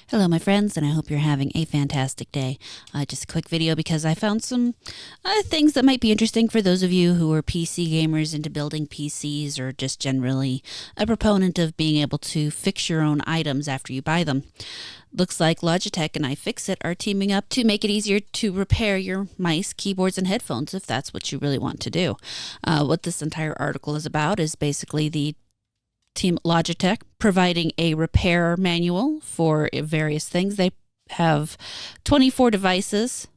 Hello, my friends, and I hope you're having a fantastic day. Just a quick video because I found some things that might be interesting for those of you who are PC gamers into building PCs or just generally a proponent of being able to fix your own items after you buy them. Looks like Logitech and iFixit are teaming up to make it easier to repair your mice, keyboards, and headphones if that's what you really want to do. What this entire article is about is basically the team Logitech providing a repair manual for various things. They have 24 devices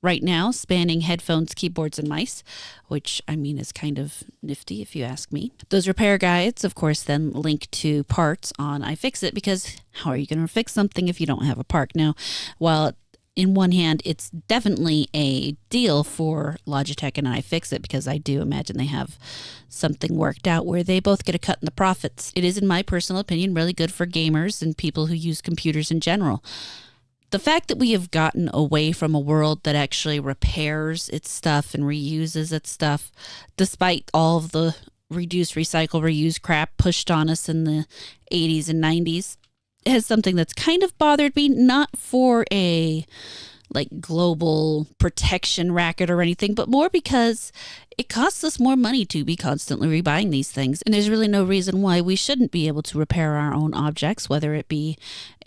right now spanning headphones, keyboards, and mice, which I mean is kind of nifty if you ask me. Those repair guides, of course, then link to parts on iFixit, because how are you going to fix something if you don't have a part? Now, while in one hand, it's definitely a deal for Logitech and iFixit, because I do imagine they have something worked out where they both get a cut in the profits. It is, in my personal opinion, really good for gamers and people who use computers in general. The fact that we have gotten away from a world that actually repairs its stuff and reuses its stuff, despite all of the reduce, recycle, reuse crap pushed on us in the 80s and 90s, has something that's kind of bothered me, not for a global protection racket or anything, but more because it costs us more money to be constantly rebuying these things. And there's really no reason why we shouldn't be able to repair our own objects, whether it be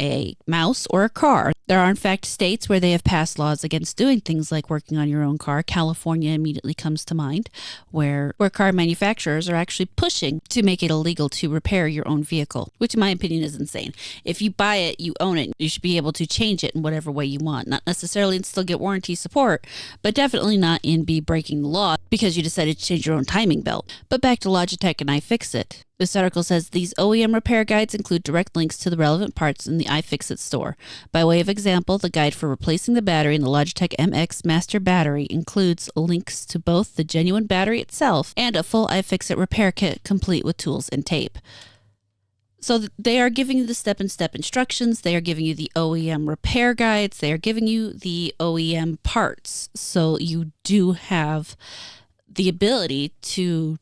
a mouse or a car. There are, in fact, states where they have passed laws against doing things like working on your own car. California immediately comes to mind, where car manufacturers are actually pushing to make it illegal to repair your own vehicle, which in my opinion is insane. If you buy it, you own it. You should be able to change it in whatever way you want. Not necessarily and still get warranty support, but definitely not in be breaking the law because you decided to change your own timing belt. But back to Logitech and iFixit. This article says these OEM repair guides include direct links to the relevant parts in the iFixit store. By way of example, the guide for replacing the battery in the Logitech MX Master battery includes links to both the genuine battery itself and a full iFixit repair kit complete with tools and tape. So they are giving you the step-in-step instructions. They are giving you the OEM repair guides. They are giving you the OEM parts. So you do have the ability to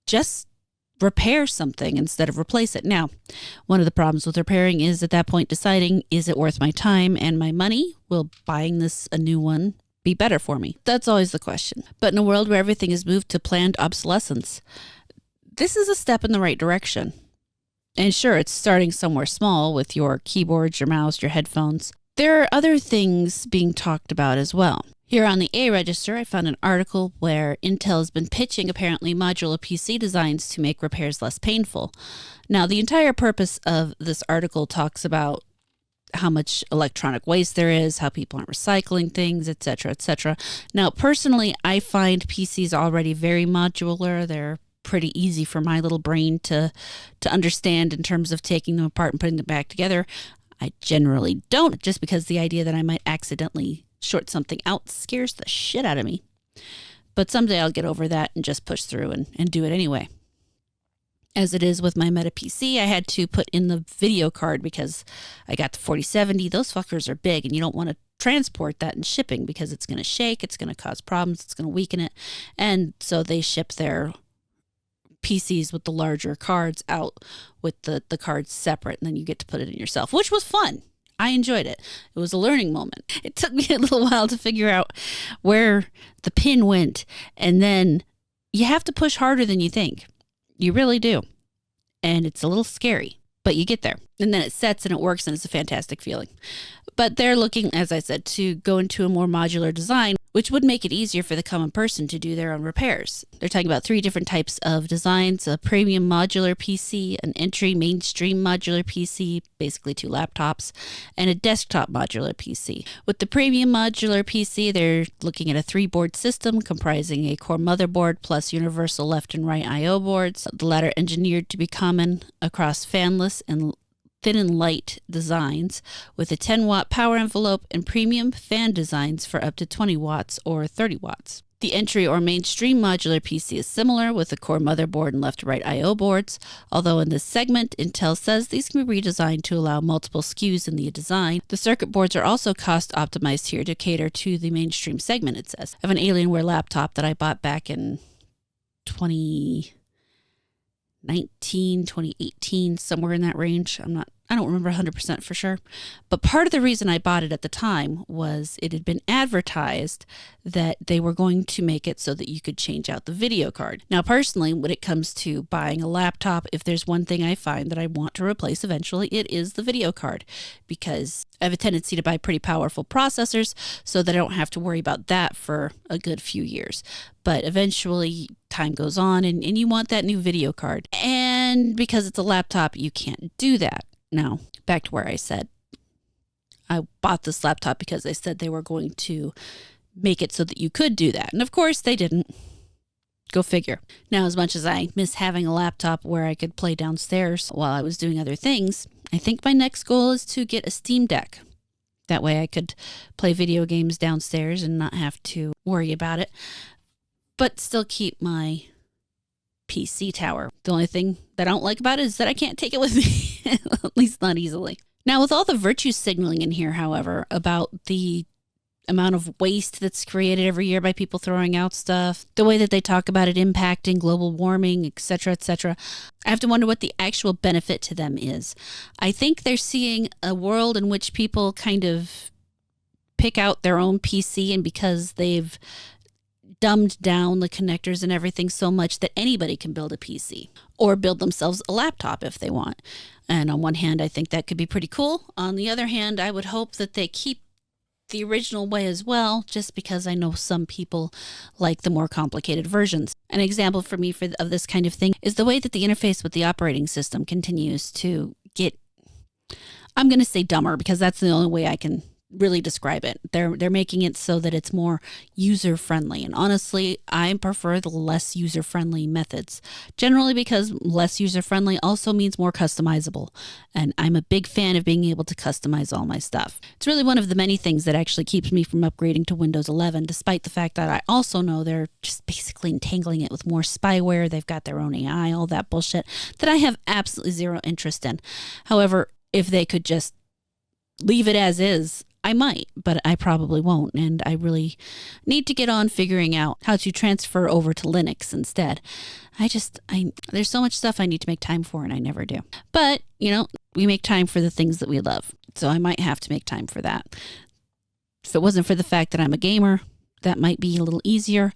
just repair something instead of replace it. Now, one of the problems with repairing is at that point deciding, is it worth my time and my money? Will buying this a new one be better for me? That's always the question. But in a world where everything is moved to planned obsolescence, this is a step in the right direction. And sure, it's starting somewhere small with your keyboards, your mouse, your headphones. There are other things being talked about as well. Here on the A Register, I found an article where Intel has been pitching apparently modular PC designs to make repairs less painful. Now, the entire purpose of this article talks about how much electronic waste there is, how people aren't recycling things, etc., etc. Now, personally, I find PCs already very modular. They're pretty easy for my little brain to understand in terms of taking them apart and putting them back together. I generally don't, just because the idea that I might accidentally short something out scares the shit out of me. But someday I'll get over that and just push through and do it anyway. As it is with my Meta PC, I had to put in the video card because I got the 4070. Those fuckers are big and you don't want to transport that in shipping because it's going to shake, it's going to cause problems, it's going to weaken it. And so they ship their PCs with the larger cards out with the cards separate, and then you get to put it in yourself, which was fun. I enjoyed it. It was a learning moment. It took me a little while to figure out where the pin went, and then you have to push harder than you think. You really do. And it's a little scary, but you get there. And then it sets and it works, and it's a fantastic feeling. But they're looking, as I said, to go into a more modular design, which would make it easier for the common person to do their own repairs. They're talking about 3 different types of designs: a premium modular PC, an entry mainstream modular PC, basically 2 laptops, and a desktop modular PC. With the premium modular PC, they're looking at a 3-board system comprising a core motherboard plus universal left and right I/O boards, the latter engineered to be common across fanless and thin and light designs, with a 10-watt power envelope, and premium fan designs for up to 20 watts or 30 watts. The entry or mainstream modular PC is similar, with a core motherboard and left-to-right I/O boards, although in this segment, Intel says these can be redesigned to allow multiple SKUs in the design. The circuit boards are also cost-optimized here to cater to the mainstream segment, it says. I have an Alienware laptop that I bought back in 2019, 2018, somewhere in that range. I'm not I don't remember 100% for sure. But part of the reason I bought it at the time was it had been advertised that they were going to make it so that you could change out the video card. Now, personally, when it comes to buying a laptop, if there's one thing I find that I want to replace eventually, it is the video card, because I have a tendency to buy pretty powerful processors so that I don't have to worry about that for a good few years. But eventually time goes on and you want that new video card. And because it's a laptop, you can't do that. Now, back to where I said I bought this laptop because they said they were going to make it so that you could do that. And of course, they didn't. Go figure. Now, as much as I miss having a laptop where I could play downstairs while I was doing other things, I think my next goal is to get a Steam Deck. That way I could play video games downstairs and not have to worry about it, but still keep my PC tower. The only thing that I don't like about it is that I can't take it with me, at least not easily. Now, with all the virtue signaling in here, however, about the amount of waste that's created every year by people throwing out stuff, the way that they talk about it impacting global warming, etc., I have to wonder what the actual benefit to them is. I think they're seeing a world in which people kind of pick out their own PC, and because they've dumbed down the connectors and everything so much that anybody can build a PC or build themselves a laptop if they want. And on one hand, I think that could be pretty cool. On the other hand, I would hope that they keep the original way as well, just because I know some people like the more complicated versions. An example for me of this kind of thing is the way that the interface with the operating system continues to get, I'm going to say dumber, because that's the only way I can really describe it. They're making it so that it's more user friendly, and honestly, I prefer the less user friendly methods, generally because less user friendly also means more customizable, and I'm a big fan of being able to customize all my stuff. It's really one of the many things that actually keeps me from upgrading to Windows 11, despite the fact that I also know they're just basically entangling it with more spyware. They've got their own AI, all that bullshit that I have absolutely zero interest in. However, if they could just leave it as is, I might, but I probably won't, and I really need to get on figuring out how to transfer over to Linux instead. There's so much stuff I need to make time for, and I never do. But, we make time for the things that we love, so I might have to make time for that. If it wasn't for the fact that I'm a gamer, that might be a little easier.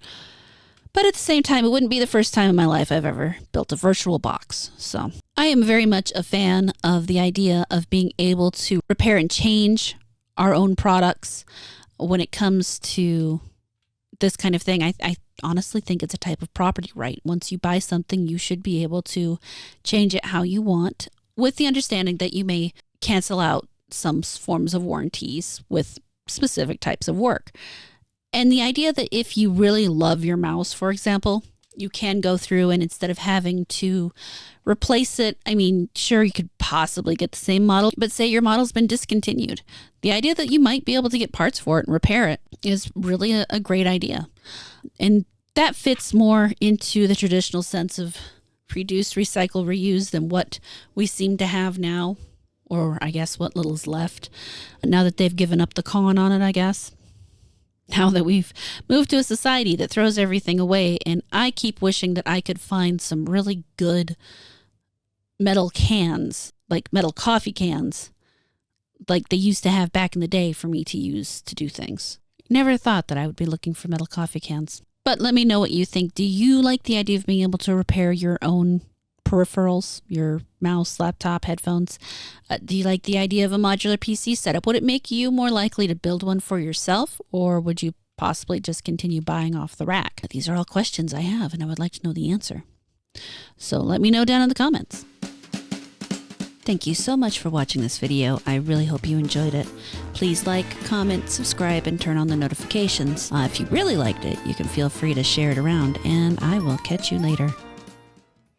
But at the same time, it wouldn't be the first time in my life I've ever built a virtual box. So I am very much a fan of the idea of being able to repair and change our own products when it comes to this kind of thing. I honestly think it's a type of property right. Once you buy something, you should be able to change it how you want, with the understanding that you may cancel out some forms of warranties with specific types of work. And the idea that if you really love your mouse, for example, you can go through and instead of having to replace it, sure, you could possibly get the same model, but say your model's been discontinued. The idea that you might be able to get parts for it and repair it is really a great idea. And that fits more into the traditional sense of reduce, recycle, reuse than what we seem to have now, or I guess what little's left, now that they've given up the con on it, I guess. Now that we've moved to a society that throws everything away, and I keep wishing that I could find some really good metal cans, like metal coffee cans, like they used to have back in the day for me to use to do things. Never thought that I would be looking for metal coffee cans. But let me know what you think. Do you like the idea of being able to repair your own peripherals, your mouse, laptop, headphones? Do you like the idea of a modular PC setup? Would it make you more likely to build one for yourself, or would you possibly just continue buying off the rack? These are all questions I have, and I would like to know the answer. So let me know down in the comments. Thank you so much for watching this video. I really hope you enjoyed it. Please like, comment, subscribe, and turn on the notifications. If you really liked it, you can feel free to share it around, and I will catch you later.